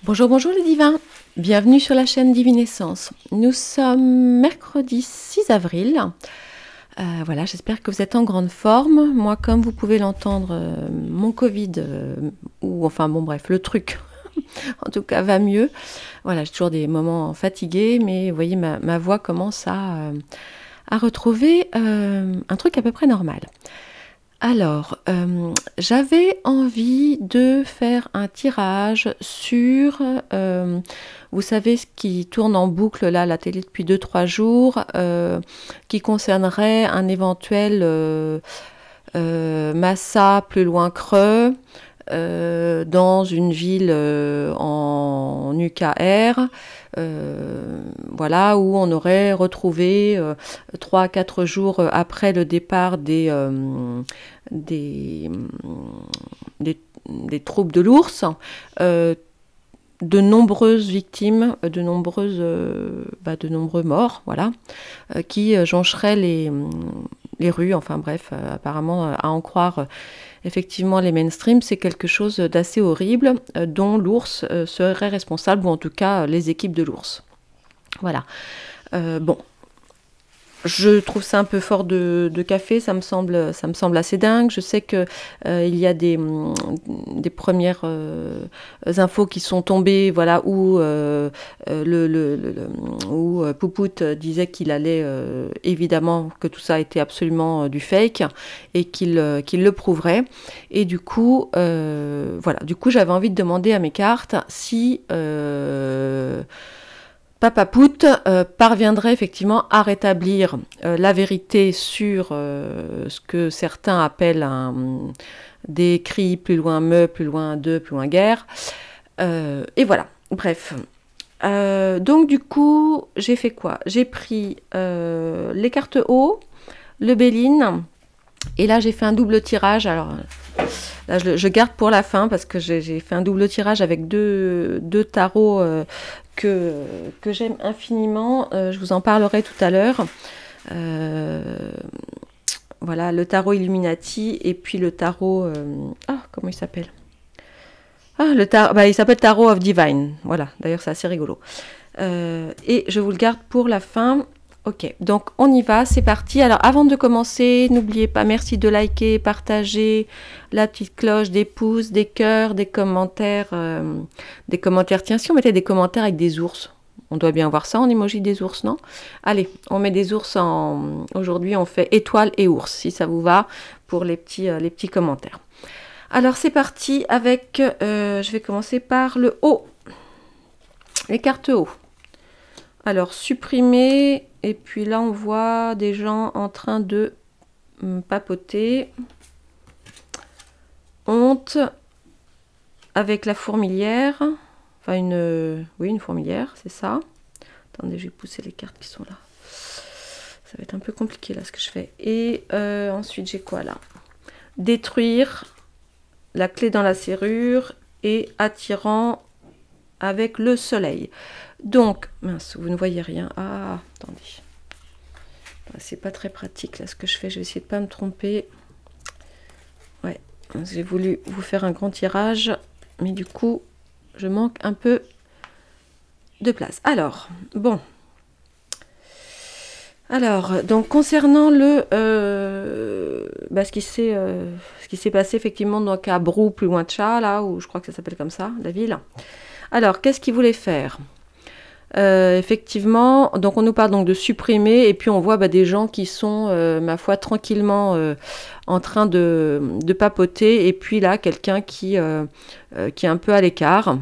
Bonjour, bonjour les divins, bienvenue sur la chaîne Divinescence. Nous sommes mercredi 6 avril. Voilà, j'espère que vous êtes en grande forme. Moi, comme vous pouvez l'entendre, mon Covid, ou enfin bon bref, le truc, en tout cas, va mieux. Voilà, j'ai toujours des moments fatigués, mais vous voyez, ma voix commence à retrouver un truc à peu près normal. Alors, j'avais envie de faire un tirage sur, vous savez, ce qui tourne en boucle là, à la télé depuis 2-3 jours, qui concernerait un éventuel Massa plus loin Creux, dans une ville en UKR, voilà, où on aurait retrouvé 3 à 4 jours après le départ des, des troupes de l'ours, de nombreuses victimes, de nombreux morts, voilà, qui joncheraient les rues, enfin bref, apparemment, à en croire effectivement les mainstream, c'est quelque chose d'assez horrible, dont l'ours serait responsable, ou en tout cas les équipes de l'ours. Voilà. Bon. Je trouve ça un peu fort de café, ça me semble assez dingue. Je sais que il y a des premières infos qui sont tombées, voilà, où Poupout disait qu'il allait évidemment que tout ça était absolument du fake et qu'il le prouverait. Et du coup, voilà, du coup j'avais envie de demander à mes cartes si Papa Pout parviendrait effectivement à rétablir la vérité sur ce que certains appellent des cris plus loin me, plus loin de, plus loin guerre. Et voilà, bref. Donc du coup, j'ai fait quoi? J'ai pris les cartes haut, le Béline, et là j'ai fait un double tirage. Alors là, je garde pour la fin parce que j'ai fait un double tirage avec deux tarots que j'aime infiniment. Je vous en parlerai tout à l'heure. Voilà, le tarot Illuminati et puis le tarot... comment il s'appelle? Il s'appelle Tarot of Divine. Voilà, d'ailleurs c'est assez rigolo. Et je vous le garde pour la fin. Ok, donc on y va, c'est parti. Alors avant de commencer, n'oubliez pas, merci de liker, partager, la petite cloche, des pouces, des cœurs, des commentaires. Tiens, si on mettait des commentaires avec des ours, on doit bien voir ça en emoji des ours, non? Allez, on met des ours en... Aujourd'hui, on fait étoile et ours, si ça vous va, pour les petits commentaires. Alors c'est parti avec... je vais commencer par le haut. Les cartes haut. Alors, supprimer, et puis là, on voit des gens en train de papoter. Honte, avec la fourmilière. Enfin, une fourmilière, c'est ça. Attendez, je vais pousser les cartes qui sont là. Ça va être un peu compliqué, là, ce que je fais. Et ensuite, j'ai quoi, là? Détruire, la clé dans la serrure, et attirant avec le soleil. Donc, mince, vous ne voyez rien. Ah, attendez. C'est pas très pratique là ce que je fais. Je vais essayer de pas me tromper. Ouais, j'ai voulu vous faire un grand tirage, mais du coup, je manque un peu de place. Alors, bon. Alors, donc concernant ce qui s'est passé effectivement donc à Brou, plus loin de Chat, là où je crois que ça s'appelle comme ça, la ville. Alors, qu'est-ce qu'il voulait faire? Effectivement, donc on nous parle donc de supprimer, et puis on voit des gens qui sont, ma foi, tranquillement en train de papoter, et puis là, quelqu'un qui est un peu à l'écart,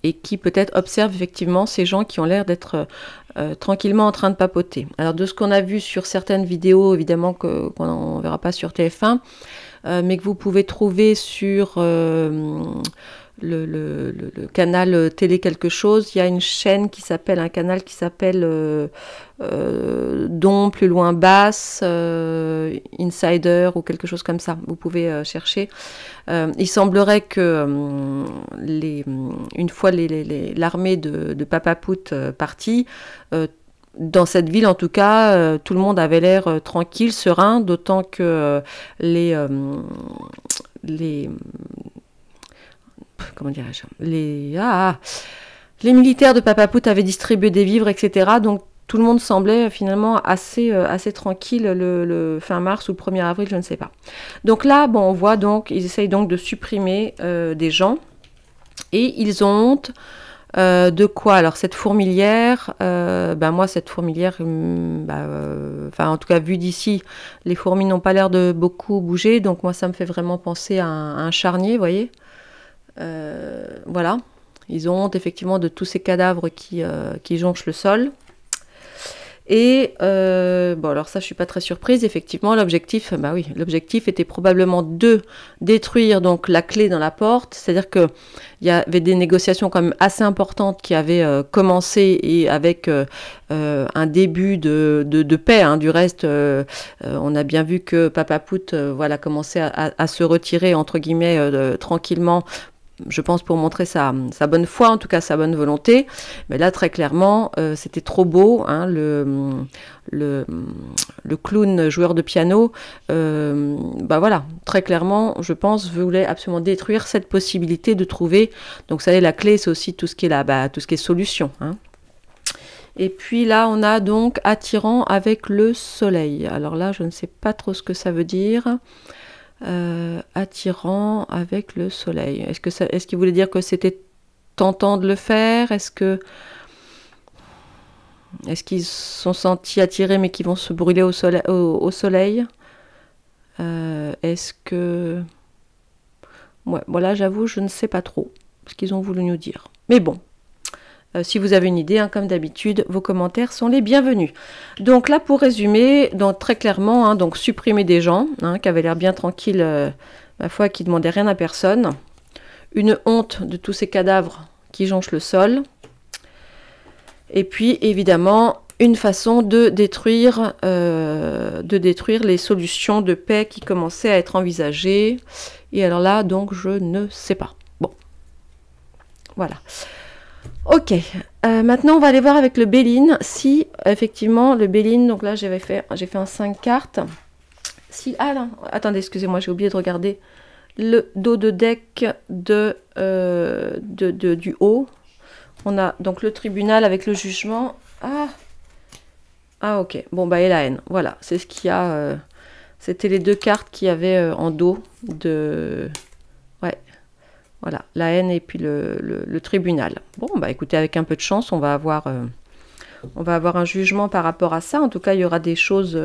et qui peut-être observe effectivement ces gens qui ont l'air d'être tranquillement en train de papoter. Alors de ce qu'on a vu sur certaines vidéos, évidemment qu'on ne verra pas sur TF1, mais que vous pouvez trouver sur... le canal télé quelque chose, il y a une chaîne qui s'appelle, un canal qui s'appelle Don plus loin basse, Insider ou quelque chose comme ça, vous pouvez chercher. Il semblerait que une fois l'armée de Papa Pout partie, dans cette ville en tout cas, tout le monde avait l'air tranquille, serein, d'autant que comment dirais-je, les militaires de Papa Pout avaient distribué des vivres, etc. Donc tout le monde semblait finalement assez tranquille le fin mars ou le 1er avril, je ne sais pas. Donc là, bon, on voit donc, ils essayent donc de supprimer des gens. Et ils ont honte de quoi? Alors cette fourmilière, moi cette fourmilière, en tout cas vu d'ici, les fourmis n'ont pas l'air de beaucoup bouger. Donc moi ça me fait vraiment penser à un charnier, vous voyez. Voilà, ils ont honte effectivement de tous ces cadavres qui jonchent le sol. Et alors ça, je suis pas très surprise. Effectivement, l'objectif, l'objectif était probablement de détruire donc la clé dans la porte. C'est-à-dire que il y avait des négociations quand même assez importantes qui avaient commencé et avec un début de paix. Hein. Du reste, on a bien vu que Papa Pout, commençait à se retirer entre guillemets tranquillement. Je pense pour montrer sa bonne foi, en tout cas sa bonne volonté. Mais là, très clairement, c'était trop beau. Hein, le clown joueur de piano, très clairement, je pense, voulait absolument détruire cette possibilité de trouver. Donc, vous savez, la clé, c'est aussi tout ce qui est là, tout ce qui est solution. Hein. Et puis là, on a donc attirant avec le soleil. Alors là, je ne sais pas trop ce que ça veut dire. Attirant avec le soleil. Est-ce qu'il voulait dire que c'était tentant de le faire? Est-ce qu'ils se sont sentis attirés mais qu'ils vont se brûler au soleil? Est-ce que... Ouais, voilà, j'avoue, je ne sais pas trop ce qu'ils ont voulu nous dire. Mais bon. Si vous avez une idée, hein, comme d'habitude, vos commentaires sont les bienvenus. Donc là, pour résumer, donc très clairement, hein, donc supprimer des gens qui avaient l'air bien tranquilles, ma foi, qui ne demandaient rien à personne. Une honte de tous ces cadavres qui jonchent le sol. Et puis, évidemment, une façon de détruire les solutions de paix qui commençaient à être envisagées. Et alors là, donc, je ne sais pas. Bon, voilà. Ok, maintenant on va aller voir avec le Béline, si effectivement le Béline, donc là j'ai fait un 5 cartes. Si, ah non, attendez, excusez-moi, j'ai oublié de regarder le dos de deck du haut. On a donc le tribunal avec le jugement. Ah ok, bon et la haine, voilà, c'est ce qu'il y a, c'était les deux cartes qu'il y avait en dos de... Ouais. Voilà, la haine et puis le tribunal. Bon, écoutez, avec un peu de chance, on va avoir un jugement par rapport à ça. En tout cas, il y aura des choses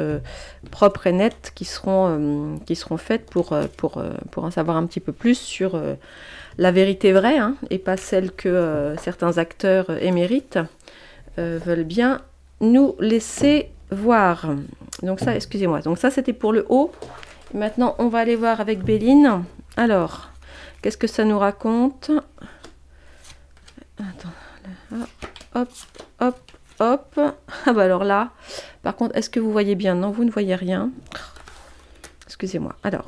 propres et nettes qui seront faites pour en savoir un petit peu plus sur la vérité vraie, hein, et pas celle que certains acteurs émérites veulent bien nous laisser voir. Donc ça, excusez-moi. Donc ça, c'était pour le haut. Et maintenant, on va aller voir avec Béline. Alors... Qu'est-ce que ça nous raconte? Attends, hop, hop, hop. Ah alors là, par contre, est-ce que vous voyez bien? Non, vous ne voyez rien. Excusez-moi. Alors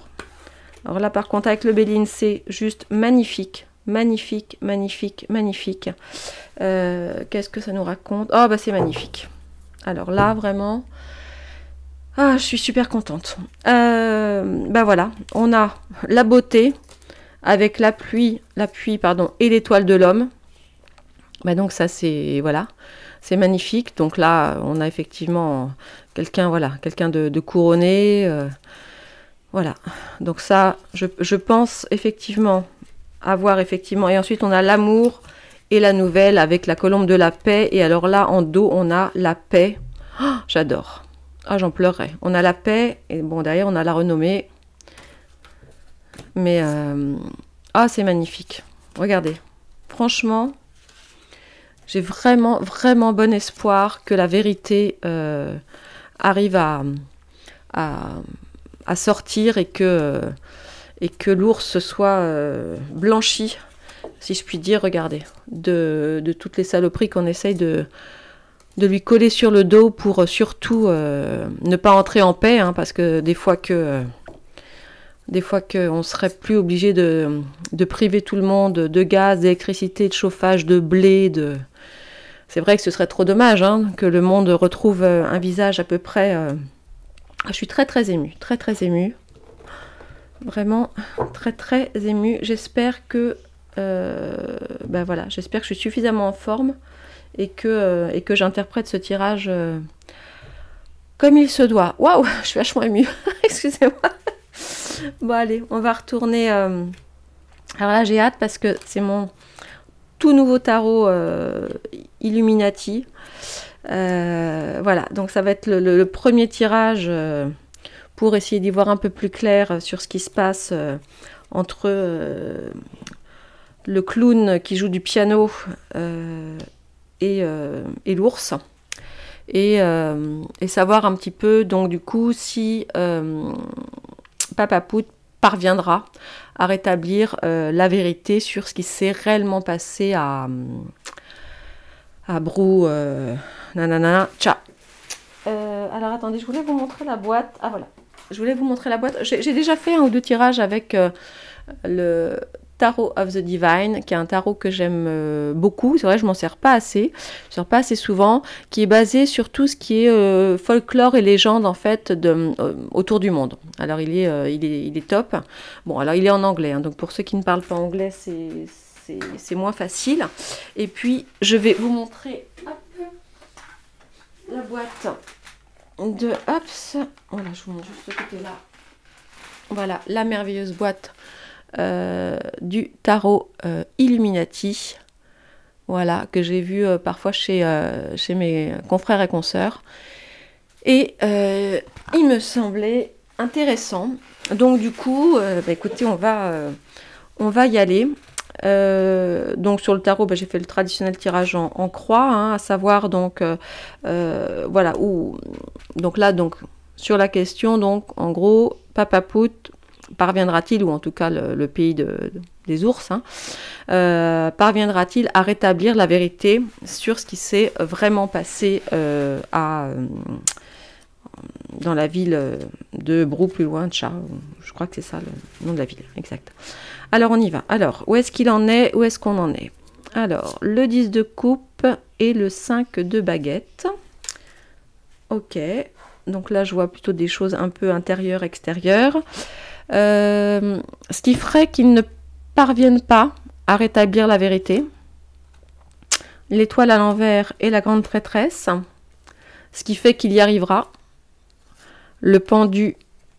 là, par contre, avec le Béline, c'est juste magnifique. Magnifique, magnifique, magnifique. Qu'est-ce que ça nous raconte? Oh, c'est magnifique. Alors là, vraiment... Ah, je suis super contente. Voilà, on a la beauté... avec la pluie, et l'étoile de l'homme. Donc ça, c'est magnifique. Donc là, on a effectivement quelqu'un de couronné. Voilà. Donc ça, je pense effectivement avoir effectivement. Et ensuite, on a l'amour et la nouvelle avec la colombe de la paix. Et alors là, en dos, on a la paix. Oh, j'adore. Ah, j'en pleurerais. On a la paix. Et bon, derrière, on a la renommée. Mais, c'est magnifique. Regardez. Franchement, j'ai vraiment, vraiment bon espoir que la vérité arrive à sortir et que l'ours soit blanchi, si je puis dire, regardez, de toutes les saloperies qu'on essaye de lui coller sur le dos pour surtout ne pas entrer en paix, hein, parce que des fois qu'on serait plus obligé de priver tout le monde de gaz, d'électricité, de chauffage, de blé, c'est vrai que ce serait trop dommage, hein, que le monde retrouve un visage à peu près... Je suis très très émue, très très émue. Vraiment très très émue. J'espère que Ben voilà, j'espère que je suis suffisamment en forme et que j'interprète ce tirage comme il se doit. Waouh, je suis vachement émue. Excusez-moi. Bon, allez, on va retourner. Alors là, j'ai hâte parce que c'est mon tout nouveau tarot Illuminati. Voilà, donc ça va être le premier tirage pour essayer d'y voir un peu plus clair sur ce qui se passe entre le clown qui joue du piano et l'ours. Et savoir un petit peu, donc du coup, si Papa Pout parviendra à rétablir la vérité sur ce qui s'est réellement passé à Brou, nanana, tcha. Alors attendez, je voulais vous montrer la boîte. Ah voilà, je voulais vous montrer la boîte. J'ai déjà fait un ou deux tirages avec le Tarot of the Divine, qui est un tarot que j'aime beaucoup. C'est vrai, je m'en sers pas assez. Je sers pas assez souvent, qui est basé sur tout ce qui est folklore et légende en fait autour du monde. Alors il est top. Bon, alors il est en anglais, hein, donc pour ceux qui ne parlent pas anglais, c'est moins facile. Et puis je vais vous montrer la boîte de Hops. Voilà, je vous montre juste ce côté-là. Voilà, la merveilleuse boîte du tarot Illuminati, voilà, que j'ai vu parfois chez mes confrères et consoeurs, et il me semblait intéressant. Donc du coup, écoutez, on va y aller. Donc sur le tarot, j'ai fait le traditionnel tirage en croix, hein, à savoir donc voilà où. Donc là, donc sur la question, donc en gros, Papa Pout parviendra-t-il, ou en tout cas le pays des ours, hein, parviendra-t-il à rétablir la vérité sur ce qui s'est vraiment passé dans la ville de Brou, plus loin, Tcha, je crois que c'est ça le nom de la ville, exact. Alors on y va. Alors, où est-ce qu'il en est? Où est-ce qu'on en est? Alors, le 10 de coupe et le 5 de baguette. Ok, donc là je vois plutôt des choses un peu intérieures, extérieures. Ce qui ferait qu'ils ne parviennent pas à rétablir la vérité. L'étoile à l'envers et la grande traîtresse. Ce qui fait qu'il y arrivera. Le pendu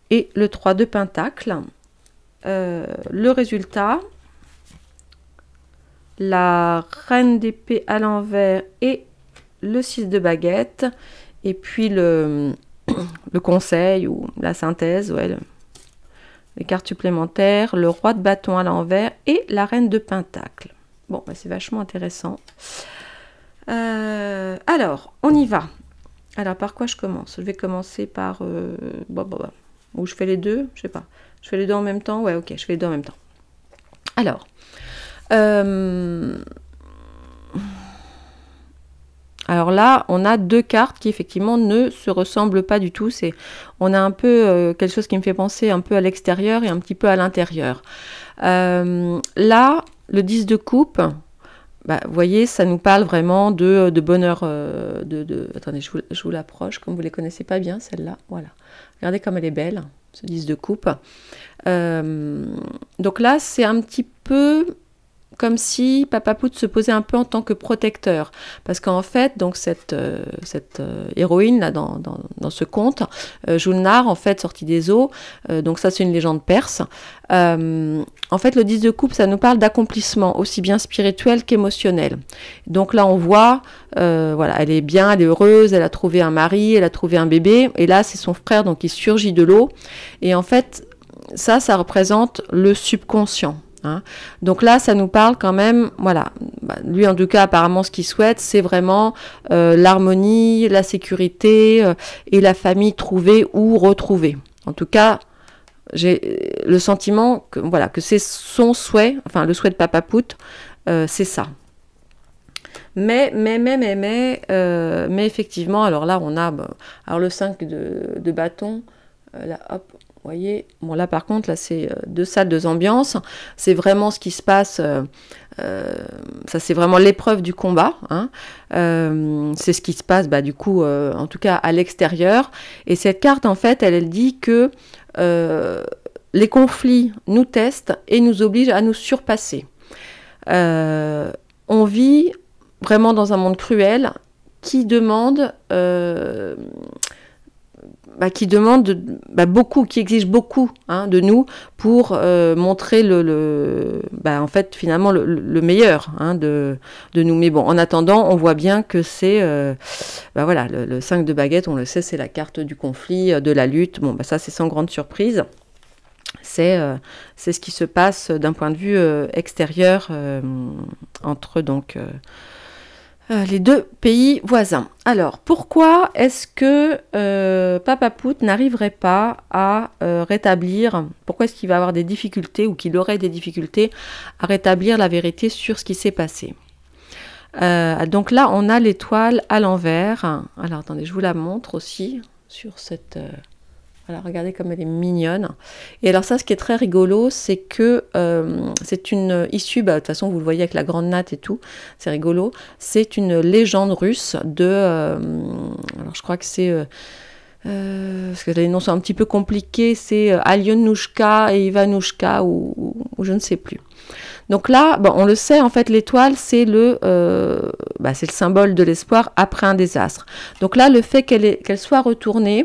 et le 3 de pentacle. Le résultat. La reine d'épée à l'envers et le 6 de baguette. Et puis le conseil ou la synthèse, ouais, les cartes supplémentaires, le roi de bâton à l'envers et la reine de pentacle. Bon, c'est vachement intéressant. Alors, on y va. Alors, par quoi je commence? Je vais commencer par... Ou je fais les deux, je sais pas. Je fais les deux en même temps? Ouais, ok, je fais les deux en même temps. Alors... Alors là, on a deux cartes qui effectivement ne se ressemblent pas du tout. On a un peu quelque chose qui me fait penser un peu à l'extérieur et un petit peu à l'intérieur. Là, le 10 de coupe, vous voyez, ça nous parle vraiment de bonheur. Attendez, je vous l'approche, comme vous ne les connaissez pas bien, celle-là. Voilà. Regardez comme elle est belle, ce 10 de coupe. Donc là, c'est un petit peu... comme si Papa Pout se posait un peu en tant que protecteur. Parce qu'en fait, donc cette héroïne, là, dans ce conte, Julnar, en fait, sortie des eaux, donc ça, c'est une légende perse. En fait, le 10 de coupe, ça nous parle d'accomplissement, aussi bien spirituel qu'émotionnel. Donc là, on voit, voilà, elle est bien, elle est heureuse, elle a trouvé un mari, elle a trouvé un bébé, et là, c'est son frère, donc, qui surgit de l'eau. Et en fait, ça représente le subconscient. Hein. Donc là, ça nous parle quand même, voilà, lui en tout cas apparemment ce qu'il souhaite, c'est vraiment l'harmonie, la sécurité et la famille trouvée ou retrouvée. En tout cas, j'ai le sentiment que, voilà, que c'est son souhait, enfin le souhait de Papa Pout, c'est ça. Mais effectivement, alors là on a alors le 5 de bâton, là hop, vous voyez, bon là par contre, là c'est deux salles, deux ambiances, c'est vraiment ce qui se passe, ça c'est vraiment l'épreuve du combat, hein. C'est ce qui se passe du coup, en tout cas à l'extérieur, et cette carte en fait, elle dit que les conflits nous testent et nous obligent à nous surpasser. On vit vraiment dans un monde cruel qui demande beaucoup, qui exige beaucoup de nous pour montrer en fait finalement le meilleur de nous. Mais bon, en attendant, on voit bien que c'est voilà, le 5 de baguette, on le sait, c'est la carte du conflit, de la lutte. Bon, ça c'est sans grande surprise. C'est ce qui se passe d'un point de vue extérieur entre donc les deux pays voisins. Alors, pourquoi est-ce que Papaput n'arriverait pas à rétablir, pourquoi est-ce qu'il va avoir des difficultés ou qu'il aurait des difficultés à rétablir la vérité sur ce qui s'est passé? Donc là, on a l'étoile à l'envers. Alors, attendez, je vous la montre aussi sur cette... Alors, regardez comme elle est mignonne. Et alors ça, ce qui est très rigolo, c'est que c'est une issue, de toute façon, vous le voyez avec la grande natte et tout, c'est rigolo. C'est une légende russe de... alors, je crois que c'est... parce que les noms sont un petit peu compliqués, c'est Alionushka et Ivanushka, ou je ne sais plus. Donc là, on le sait, en fait, l'étoile, c'est le symbole de l'espoir après un désastre. Donc là, le fait qu'elle soit retournée,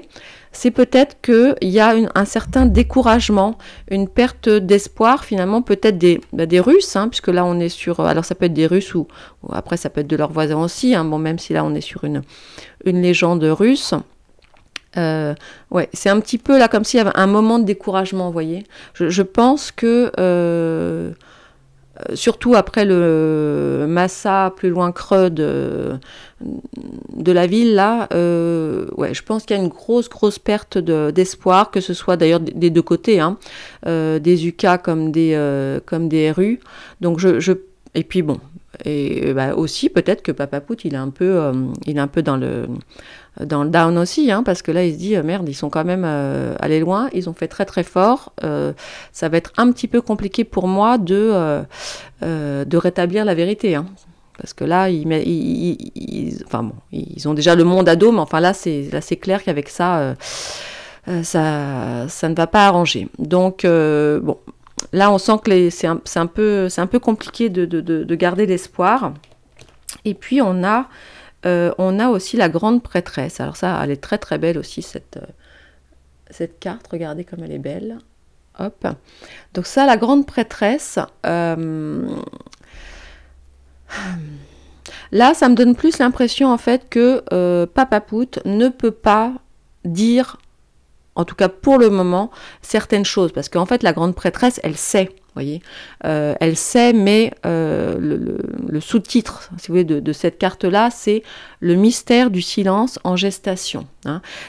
c'est peut-être qu'il y a un certain découragement, une perte d'espoir finalement, peut-être des Russes, puisque là on est sur, alors ça peut être des Russes ou après ça peut être de leurs voisins aussi, même si là on est sur une légende russe. Ouais, c'est un petit peu là comme s'il y avait un moment de découragement, vous voyez. Je pense que surtout après le Massa, plus loin creux de la ville, là, ouais, je pense qu'il y a une grosse perte d'espoir, que ce soit d'ailleurs des deux côtés, des UK comme des RU. Donc et puis bon, aussi peut-être que Papaput il est un peu dans le down aussi, parce que là il se dit merde, ils sont quand même allés loin, ils ont fait très fort, ça va être un petit peu compliqué pour moi de rétablir la vérité, parce que là ils ont déjà le monde à dos, mais enfin là c'est clair qu'avec ça ça ne va pas arranger. Donc bon, là on sent que c'est un peu compliqué de garder l'espoir. Et puis on a aussi la grande prêtresse. Alors ça, elle est très belle aussi, cette carte. Regardez comme elle est belle. Hop. Donc ça, la grande prêtresse, là, ça me donne plus l'impression en fait que Papaput ne peut pas dire, en tout cas pour le moment, certaines choses. Parce qu'en fait, la grande prêtresse, elle sait. Voyez, elle sait, mais le sous-titre, si vous voulez, de cette carte-là, c'est le mystère du silence en gestation.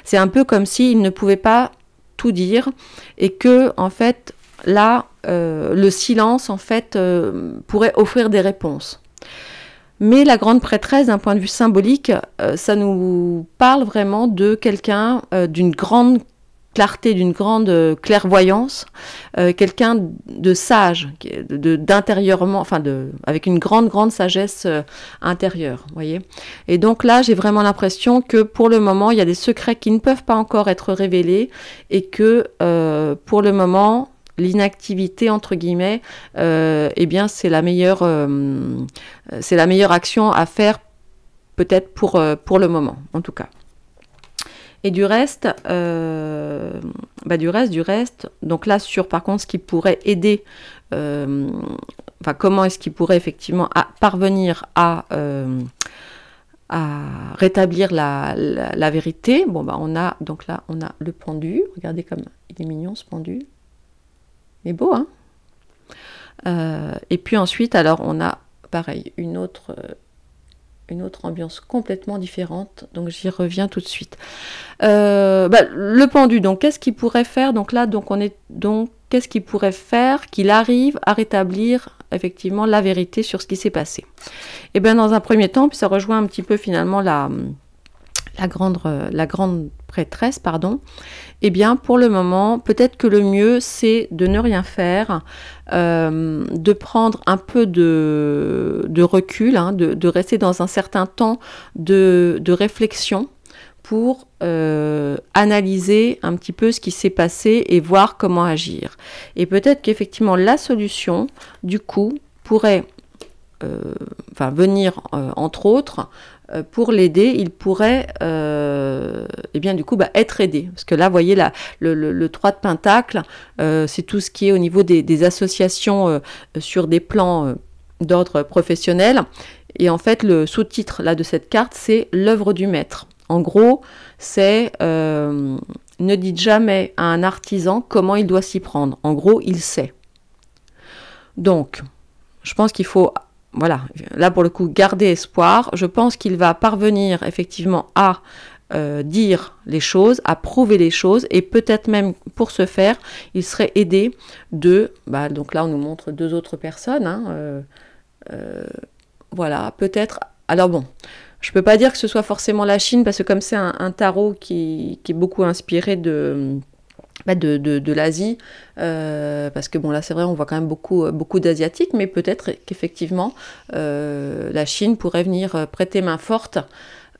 C'est un peu comme s'il ne pouvait pas tout dire et que, en fait, là, le silence, en fait, pourrait offrir des réponses. Mais la grande prêtresse, d'un point de vue symbolique, ça nous parle vraiment de quelqu'un d'une grande clarté, d'une grande clairvoyance, quelqu'un de sage, d'intérieurement, avec une grande sagesse intérieure, voyez. Et donc là, j'ai vraiment l'impression que pour le moment, il y a des secrets qui ne peuvent pas encore être révélés et que pour le moment, l'inactivité entre guillemets, eh bien c'est la meilleure action à faire peut-être pour le moment, en tout cas. Et du reste, donc là sur par contre ce qui pourrait aider, comment est-ce qu'il pourrait effectivement parvenir à rétablir la vérité. Bon on a donc là on a le pendu, regardez comme il est mignon ce pendu, il est beau et puis ensuite alors on a pareil une autre ambiance complètement différente, donc j'y reviens tout de suite. Le pendu, donc qu'est-ce qu'il pourrait faire? Donc là, qu'est-ce qu'il pourrait faire qu'il arrive à rétablir effectivement la vérité sur ce qui s'est passé? Et bien dans un premier temps, puis ça rejoint un petit peu finalement la grande prêtresse, pardon. Eh bien, pour le moment, peut-être que le mieux, c'est de ne rien faire, de prendre un peu de recul, de rester dans un certain temps de réflexion pour analyser un petit peu ce qui s'est passé et voir comment agir. Et peut-être qu'effectivement, la solution, du coup, pourrait enfin venir entre autres, pour l'aider, il pourrait et bien du coup être aidé. Parce que là, vous voyez, le 3 de Pentacle, c'est tout ce qui est au niveau des associations sur des plans d'ordre professionnel. Et en fait, le sous-titre là de cette carte, c'est l'œuvre du maître. En gros, c'est ne dites jamais à un artisan comment il doit s'y prendre. En gros, il sait. Donc, je pense qu'il faut, voilà, là pour le coup, garder espoir. Je pense qu'il va parvenir effectivement à dire les choses, à prouver les choses, et peut-être même pour ce faire, il serait aidé de, donc là on nous montre 2 autres personnes, hein, voilà, peut-être, alors bon, je peux pas dire que ce soit forcément la Chine, parce que comme c'est un tarot qui est beaucoup inspiré de l'Asie, parce que bon là c'est vrai, on voit quand même beaucoup d'Asiatiques, mais peut-être qu'effectivement la Chine pourrait venir prêter main forte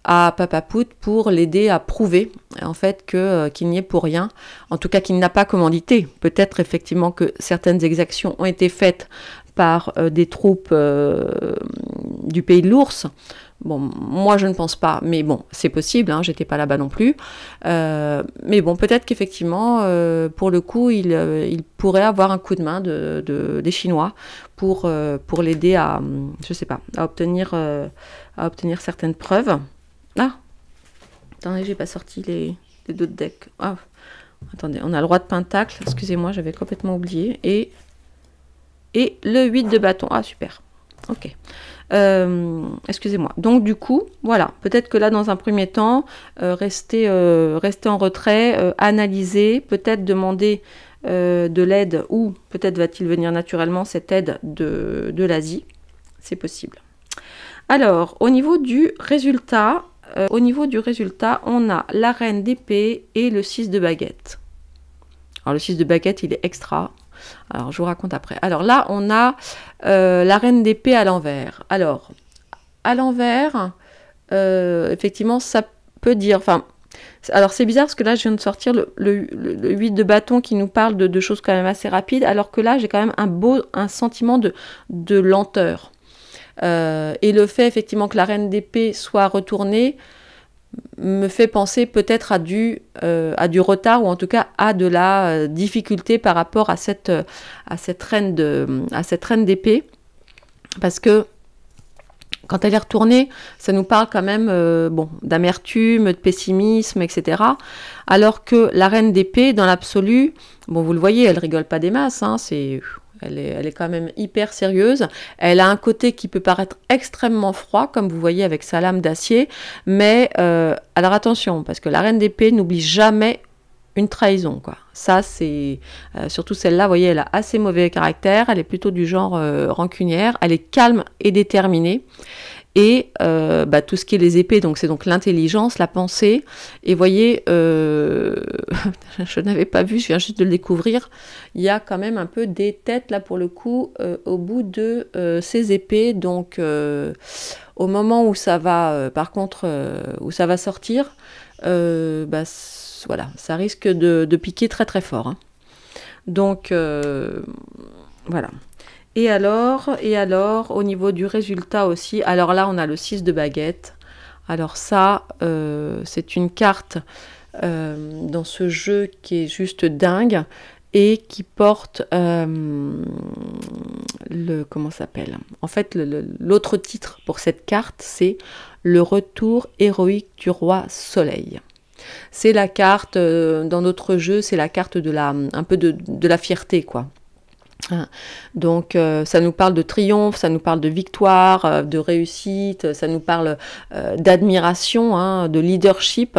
à Papa Pout pour l'aider à prouver en fait qu'il n'y est pour rien, en tout cas qu'il n'a pas commandité. Peut-être effectivement que certaines exactions ont été faites par des troupes du pays de l'ours. Bon, moi je ne pense pas, mais bon, c'est possible, hein, j'étais pas là-bas non plus. Mais bon, peut-être qu'effectivement, pour le coup, il pourrait avoir un coup de main des Chinois pour l'aider à, je sais pas, à obtenir certaines preuves. Ah, attendez, j'ai pas sorti les 2 decks. Ah, attendez, on a le roi de Pentacle, excusez-moi, j'avais complètement oublié. Et le 8 de bâton. Ah, super. Ok. Excusez-moi. Donc, du coup, voilà. Peut-être que là, dans un premier temps, rester en retrait, analyser, peut-être demander de l'aide, ou peut-être va-t-il venir naturellement cette aide de l'Asie. C'est possible. Alors, au niveau du résultat, on a la reine d'épée et le 6 de baguette. Alors, le 6 de baguette, il est extra. Alors, je vous raconte après. Alors là, on a la reine d'épée à l'envers. Alors, à l'envers, effectivement, ça peut dire... Enfin, alors, c'est bizarre parce que là, je viens de sortir le 8 de bâton qui nous parle de choses quand même assez rapides, alors que là, j'ai quand même un sentiment de lenteur. Et le fait, effectivement, que la reine d'épée soit retournée me fait penser peut-être à du retard, ou en tout cas à de la difficulté par rapport à cette reine d'épée, parce que quand elle est retournée, ça nous parle quand même d'amertume, de pessimisme, etc. Alors que la reine d'épée, dans l'absolu, bon, vous le voyez, elle rigole pas des masses, hein, elle est quand même hyper sérieuse. Elle a un côté qui peut paraître extrêmement froid, comme vous voyez avec sa lame d'acier. Mais alors attention, parce que la reine d'épée n'oublie jamais une trahison, quoi. Ça, c'est... surtout celle-là, vous voyez, elle a assez mauvais caractère. Elle est plutôt du genre rancunière. Elle est calme et déterminée. Et tout ce qui est les épées, donc c'est donc l'intelligence, la pensée. Et vous voyez, je n'avais pas vu, je viens juste de le découvrir, il y a quand même un peu des têtes là pour le coup au bout de ces épées. Donc au moment où ça va, par contre, où ça va sortir, voilà, ça risque de piquer très très fort, hein. Donc voilà. Et alors, au niveau du résultat aussi, alors là, on a le 6 de baguette. Alors ça, c'est une carte dans ce jeu qui est juste dingue et qui porte comment ça s'appelle ? En fait, l'autre titre pour cette carte, c'est le retour héroïque du roi Soleil. C'est la carte, dans notre jeu, c'est la carte un peu de la fierté, quoi. Donc ça nous parle de triomphe, ça nous parle de victoire, de réussite, ça nous parle d'admiration, hein, de leadership,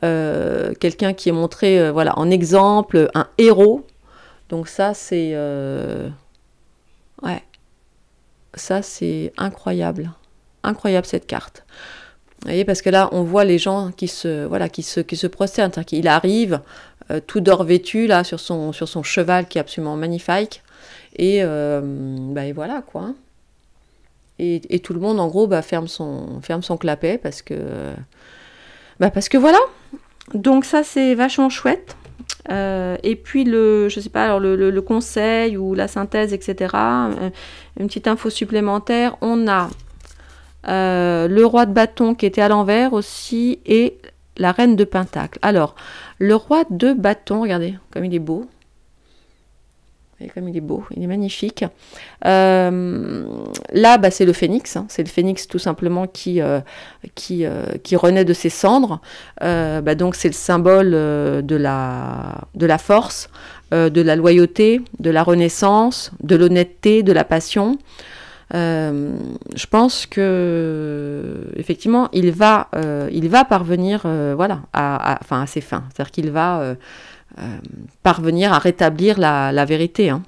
quelqu'un qui est montré voilà, en exemple, un héros. Donc ça c'est ouais, ça c'est incroyable cette carte. Vous voyez, parce que là on voit les gens qui se prosternent, il arrive tout d'or vêtu là sur son cheval qui est absolument magnifique. Et voilà quoi. Et tout le monde en gros ferme son clapet parce que voilà. Donc ça c'est vachement chouette. Et puis je sais pas, alors le conseil ou la synthèse, etc. Une petite info supplémentaire. On a le roi de bâton qui était à l'envers aussi et la reine de pentacle. Alors, le roi de bâton, regardez comme il est beau. Et comme il est beau, il est magnifique. Là, bah, c'est le phénix. Hein. C'est le phénix tout simplement qui renaît de ses cendres. Bah, donc c'est le symbole de la force, de la loyauté, de la renaissance, de l'honnêteté, de la passion. Je pense que effectivement, il va parvenir, voilà, à ses fins. C'est-à-dire qu'il va parvenir à rétablir la vérité. Hein.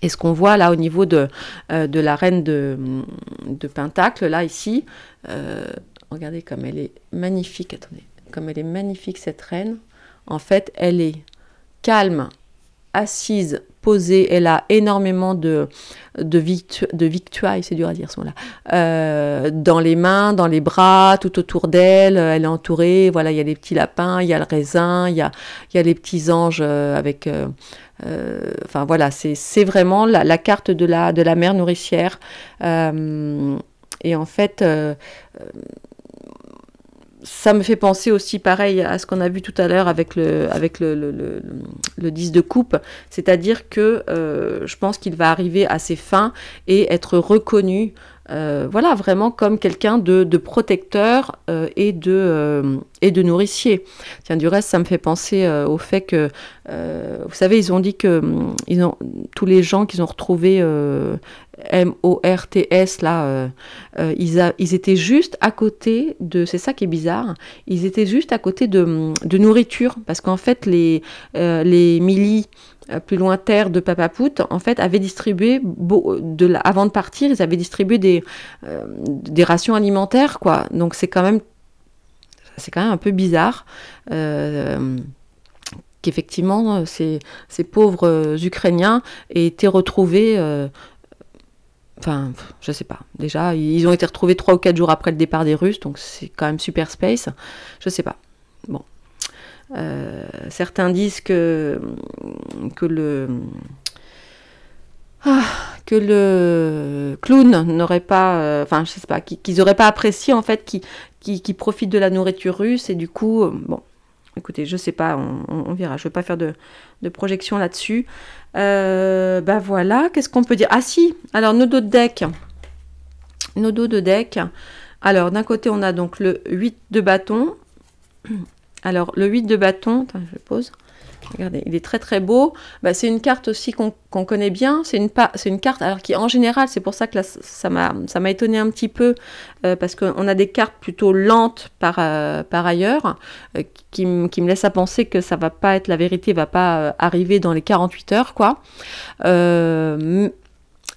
Et ce qu'on voit là au niveau de la reine de Pentacle, là ici, regardez comme elle est magnifique. Attendez, comme elle est magnifique cette reine. En fait, elle est calme, assise, posée. Elle a énormément de victuailles, c'est dur à dire ce mot-là, dans les mains, dans les bras, tout autour d'elle. Elle est entourée, voilà, il y a les petits lapins, il y a le raisin, il y a les petits anges avec... enfin voilà, c'est vraiment la carte de la mère nourricière. Et en fait... ça me fait penser aussi pareil à ce qu'on a vu tout à l'heure avec le 10 de coupe, c'est-à-dire que je pense qu'il va arriver à ses fins et être reconnu, voilà, vraiment comme quelqu'un de protecteur et de nourricier. Tiens, du reste, ça me fait penser au fait que, vous savez, ils ont dit que tous les gens qu'ils ont retrouvés MORTS, là, ils étaient juste à côté de... C'est ça qui est bizarre. Ils étaient juste à côté de nourriture. Parce qu'en fait, les Millie plus loin terre de Papa Pout, en fait, avaient distribué, avant de partir, ils avaient distribué des rations alimentaires, quoi. Donc, c'est quand même un peu bizarre. Qu'effectivement, ces pauvres Ukrainiens aient été retrouvés... Enfin, je sais pas. Déjà, ils ont été retrouvés 3 ou 4 jours après le départ des Russes, donc c'est quand même super space. Je sais pas. Bon. Certains disent que le clown n'aurait pas... Enfin, je sais pas, qu'ils n'auraient pas apprécié, en fait, qu'ils profitent de la nourriture russe, et du coup, bon... Écoutez, je sais pas, on verra. Je ne vais pas faire de projection là-dessus. Bah voilà, qu'est-ce qu'on peut dire? Ah si, alors nos dos de deck. Nos dos de deck. Alors d'un côté, on a donc le 8 de bâton. Alors le 8 de bâton, attends, je pose. Regardez, il est très très beau. Bah, c'est une carte aussi qu'on connaît bien. C'est une carte alors qui en général, c'est pour ça que là, ça m'a étonné un petit peu parce qu'on a des cartes plutôt lentes par ailleurs qui me laissent à penser que ça va pas être la vérité, va pas arriver dans les 48 heures quoi.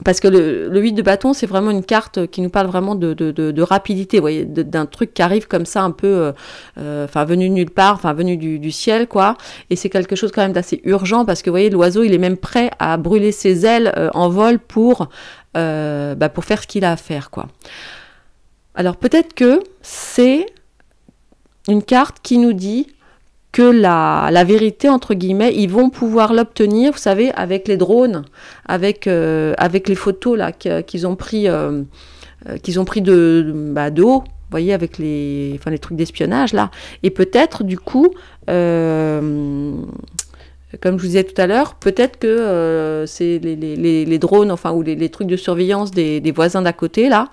Parce que le 8 de bâton, c'est vraiment une carte qui nous parle vraiment de rapidité, vous voyez, d'un truc qui arrive comme ça un peu, venu de nulle part, venu du ciel, quoi. Et c'est quelque chose quand même d'assez urgent parce que, vous voyez, l'oiseau, il est même prêt à brûler ses ailes en vol pour faire ce qu'il a à faire, quoi. Alors peut-être que c'est une carte qui nous dit que la vérité, entre guillemets, ils vont pouvoir l'obtenir, vous savez, avec les drones, avec les photos là qu'ils ont pris de haut, vous voyez, avec les trucs d'espionnage là. Et peut-être, du coup, comme je vous disais tout à l'heure, peut-être que c'est les drones, ou les trucs de surveillance des voisins d'à côté là,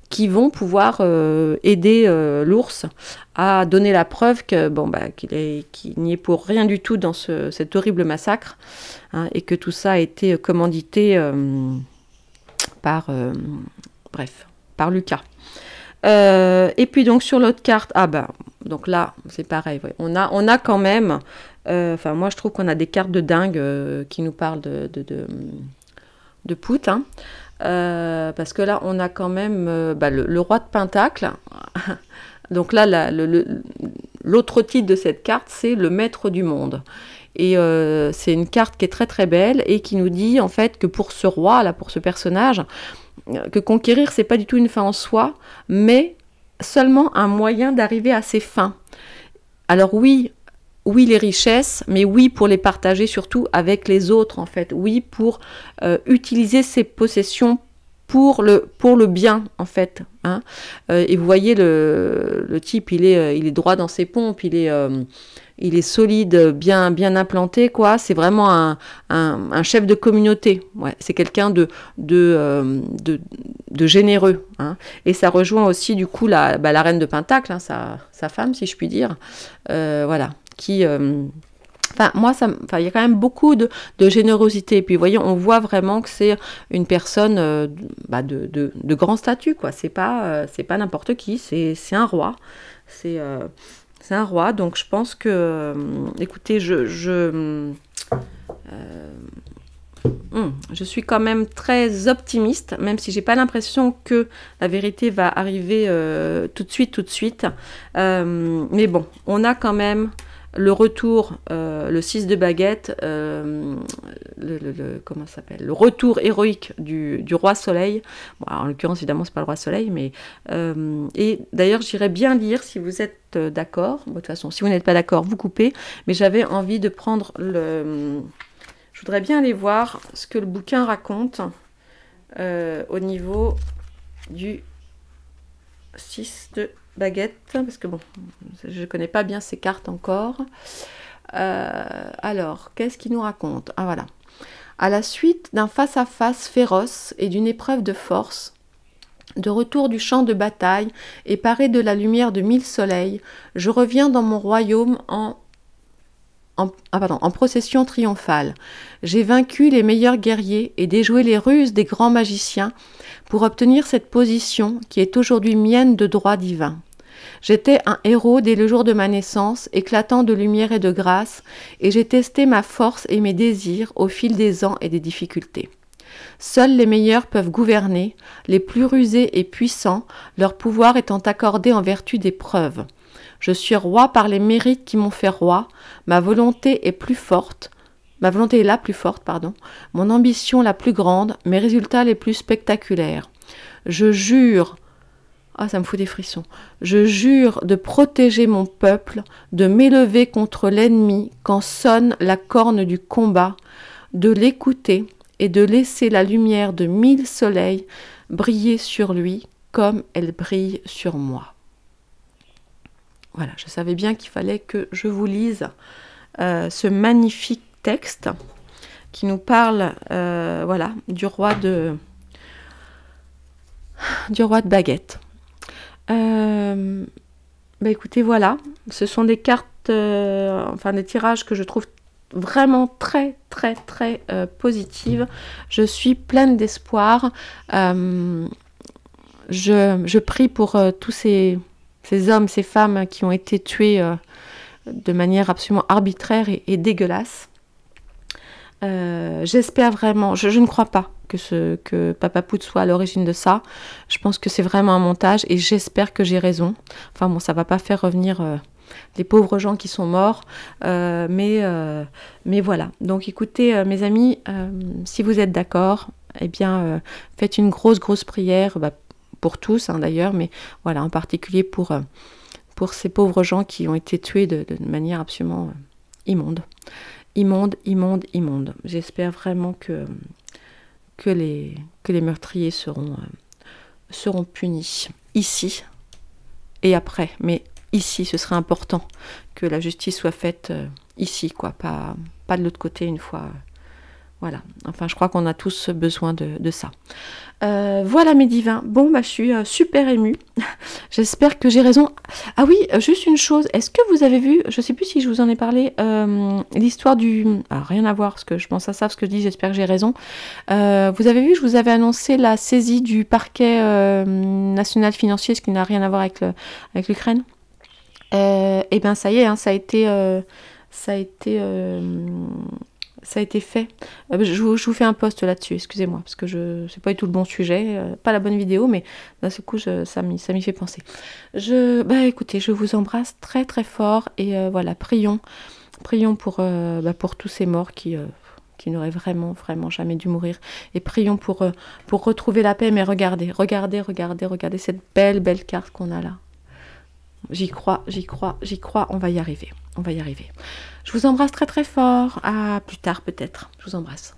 qui vont pouvoir aider l'ours à donner la preuve que qu'il n'y est pour rien du tout dans cet horrible massacre, hein, et que tout ça a été commandité par Lucas. Et puis donc sur l'autre carte, donc là c'est pareil, ouais, on a quand même, moi je trouve qu'on a des cartes de dingue qui nous parlent de Pout, hein. Parce que là, on a quand même le roi de Pentacle. Donc là, l'autre titre de cette carte, c'est le maître du monde. Et c'est une carte qui est très très belle et qui nous dit en fait que pour ce roi, là, pour ce personnage, que conquérir, c'est pas du tout une fin en soi, mais seulement un moyen d'arriver à ses fins. Alors oui, oui les richesses, mais oui pour les partager surtout avec les autres en fait. Oui pour utiliser ses possessions pour le bien en fait. Hein. Et vous voyez le type, il est droit dans ses pompes, il est solide, bien implanté quoi. C'est vraiment un chef de communauté. Ouais, c'est quelqu'un de généreux. Hein. Et ça rejoint aussi du coup la reine de Pentacle, hein, sa femme si je puis dire. Voilà, qui enfin, moi, il y a quand même beaucoup de générosité. Et puis, vous voyez, on voit vraiment que c'est une personne de grand statut, quoi. C'est pas n'importe qui, c'est un roi. C'est un roi. Donc, je pense que, écoutez, je suis quand même très optimiste, même si j'ai pas l'impression que la vérité va arriver tout de suite. Mais bon, on a quand même le retour, le 6 de baguette, comment ça s'appelle, le retour héroïque du roi soleil. Bon, en l'occurrence, évidemment, c'est pas le roi soleil, mais et d'ailleurs, j'irais bien lire si vous êtes d'accord. Bon, de toute façon, si vous n'êtes pas d'accord, vous coupez. Mais j'avais envie de prendre je voudrais bien aller voir ce que le bouquin raconte au niveau du 6 de baguette, parce que bon, je ne connais pas bien ces cartes encore. Alors, qu'est-ce qu'il nous raconte? Ah voilà. À la suite d'un face-à-face féroce et d'une épreuve de force, de retour du champ de bataille et paré de la lumière de 1000 soleils, je reviens dans mon royaume en procession triomphale. J'ai vaincu les meilleurs guerriers et déjoué les ruses des grands magiciens pour obtenir cette position qui est aujourd'hui mienne de droit divin. J'étais un héros dès le jour de ma naissance, éclatant de lumière et de grâce, et j'ai testé ma force et mes désirs au fil des ans et des difficultés. Seuls les meilleurs peuvent gouverner, les plus rusés et puissants, leur pouvoir étant accordé en vertu des preuves. Je suis roi par les mérites qui m'ont fait roi, ma volonté est la plus forte, mon ambition la plus grande, mes résultats les plus spectaculaires. Je jure, ça me fout des frissons, je jure de protéger mon peuple, de m'élever contre l'ennemi quand sonne la corne du combat, de l'écouter et de laisser la lumière de 1000 soleils briller sur lui comme elle brille sur moi. Voilà, je savais bien qu'il fallait que je vous lise ce magnifique texte qui nous parle du roi de baguette. Écoutez, voilà, ce sont des cartes, des tirages que je trouve vraiment très très très positives. Je suis pleine d'espoir. Je prie pour tous ces hommes, ces femmes qui ont été tués de manière absolument arbitraire et dégueulasse. J'espère vraiment, je ne crois pas que Papa Pout soit à l'origine de ça. Je pense que c'est vraiment un montage et j'espère que j'ai raison. Enfin bon, ça va pas faire revenir les pauvres gens qui sont morts, mais voilà. Donc écoutez, mes amis, si vous êtes d'accord, eh bien, faites une grosse prière, pour tous d'ailleurs, mais voilà, en particulier pour ces pauvres gens qui ont été tués de manière absolument immonde. Immonde. J'espère vraiment que les meurtriers seront punis ici et après. Mais ici, ce serait important que la justice soit faite ici, quoi, pas de l'autre côté une fois. Voilà, enfin je crois qu'on a tous besoin de ça. Voilà mes divins, bon je suis super émue, j'espère que j'ai raison. Ah oui, juste une chose, est-ce que vous avez vu, je sais plus si je vous en ai parlé, l'histoire du... Ah, rien à voir, parce que je pense à ça, parce que je dis j'espère que j'ai raison. Vous avez vu, je vous avais annoncé la saisie du parquet national financier, ce qui n'a rien à voir avec l'Ukraine. Et bien ça y est, ça a été fait. Je vous fais un post là-dessus, excusez-moi, parce que c'est pas du tout le bon sujet, pas la bonne vidéo, mais d'un seul coup, ça m'y fait penser. Écoutez, je vous embrasse très très fort et voilà, prions pour tous ces morts qui n'auraient vraiment jamais dû mourir, et prions pour retrouver la paix. Mais regardez cette belle carte qu'on a là. J'y crois, j'y crois, j'y crois. On va y arriver. On va y arriver. Je vous embrasse très très fort. À plus tard peut-être. Je vous embrasse.